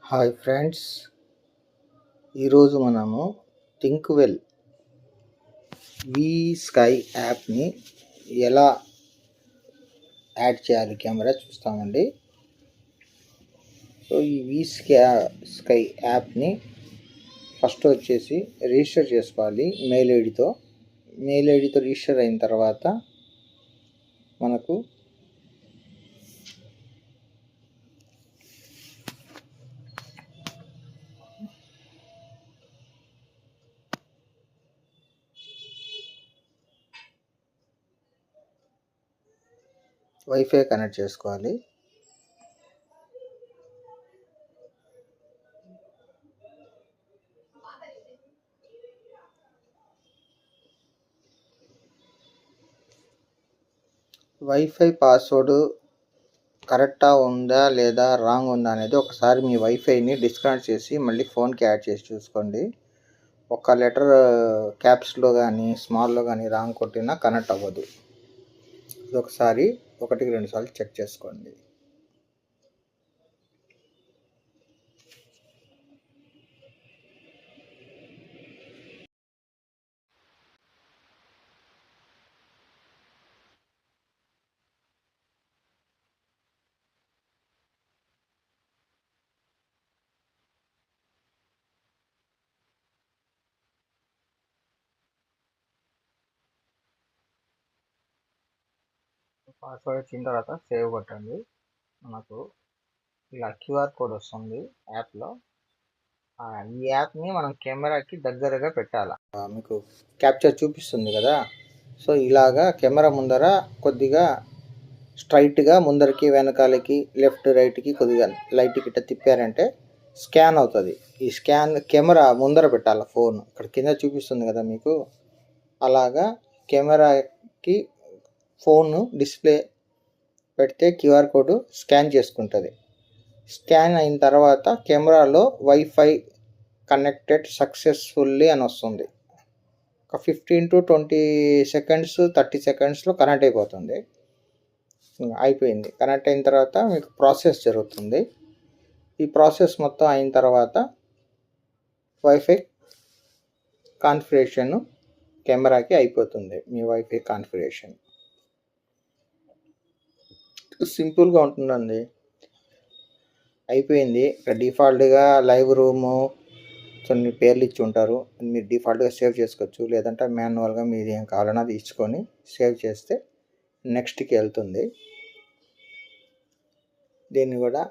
Hi friends, ఈరోజు మనము థింక్వెల్ వి sky యాప్ని ఎలా యాడ్ చేయాలి కెమెరా చూస్తామండి. సో ఈ స్కై యాప్ని ఫస్ట్ వచ్చేసి రిజిస్టర్ చేసుకోవాలి మెయిల్ ఐడితో రిజిస్టర్ అయిన తర్వాత మనకు వైఫై కనెక్ట్ చేసుకోవాలి. వైఫై పాస్వర్డ్ కరెక్టా ఉందా లేదా రాంగ్ ఉందా అనేది ఒకసారి మీ వైఫైని డిస్కనెక్ట్ చేసి మళ్ళీ ఫోన్కి యాడ్ చేసి చూసుకోండి. ఒక లెటర్ క్యాప్స్లో కానీ స్మాల్లో కానీ రాంగ్ కొట్టినా కనెక్ట్ అవ్వదు. ఇది ఒకసారి 1-2 సార్లు చెక్ చేసుకోండి. పాస్వర్డ్ వచ్చిన తర్వాత సేవ్ కొట్టండి. మనకు ఇలా క్యూఆర్ కోడ్ వస్తుంది యాప్లో. ఈ యాప్ని మనం కెమెరాకి దగ్గరగా పెట్టాలి. మీకు క్యాప్చర్ చూపిస్తుంది కదా, సో ఇలాగా కెమెరా ముందర కొద్దిగా స్ట్రైట్గా ముందరికి వెనకాలకి లెఫ్ట్ రైట్కి కొద్దిగా లైట్ గిట్ట తిప్పారంటే స్కాన్ అవుతుంది. ఈ స్కాన్ కెమెరా ముందర పెట్టాలి. ఫోన్ ఇక్కడ కింద చూపిస్తుంది కదా మీకు, అలాగా కెమెరాకి ఫోన్ డిస్ప్లే పెడితే క్యూఆర్ కోడ్ స్కాన్ చేసుకుంటుంది. స్కాన్ అయిన తర్వాత కెమెరాలో వైఫై కనెక్టెడ్ సక్సెస్ఫుల్లీ అని వస్తుంది. ఒక 15 to 20 సెకండ్స్ 30 సెకండ్స్లో కనెక్ట్ అయిపోతుంది. అయిపోయింది. కనెక్ట్ అయిన తర్వాత మీకు ప్రాసెస్ జరుగుతుంది. ఈ ప్రాసెస్ మొత్తం అయిన తర్వాత వైఫై కాన్ఫిగరేషన్ కెమెరాకి అయిపోతుంది. మీ వైఫై కాన్ఫిగరేషన్ సింపుల్గా ఉంటుందండి. అయిపోయింది. ఇక్కడ డిఫాల్ట్గా లైవ్ రూము కొన్ని పేర్లు ఇచ్చి ఉంటారు, మీరు డిఫాల్ట్గా సేవ్ చేసుకోవచ్చు. లేదంటే మాన్యువల్గా మీరు ఏం కావాలన్నా అది ఇచ్చుకొని సేవ్ చేస్తే నెక్స్ట్కి వెళ్తుంది. దీన్ని కూడా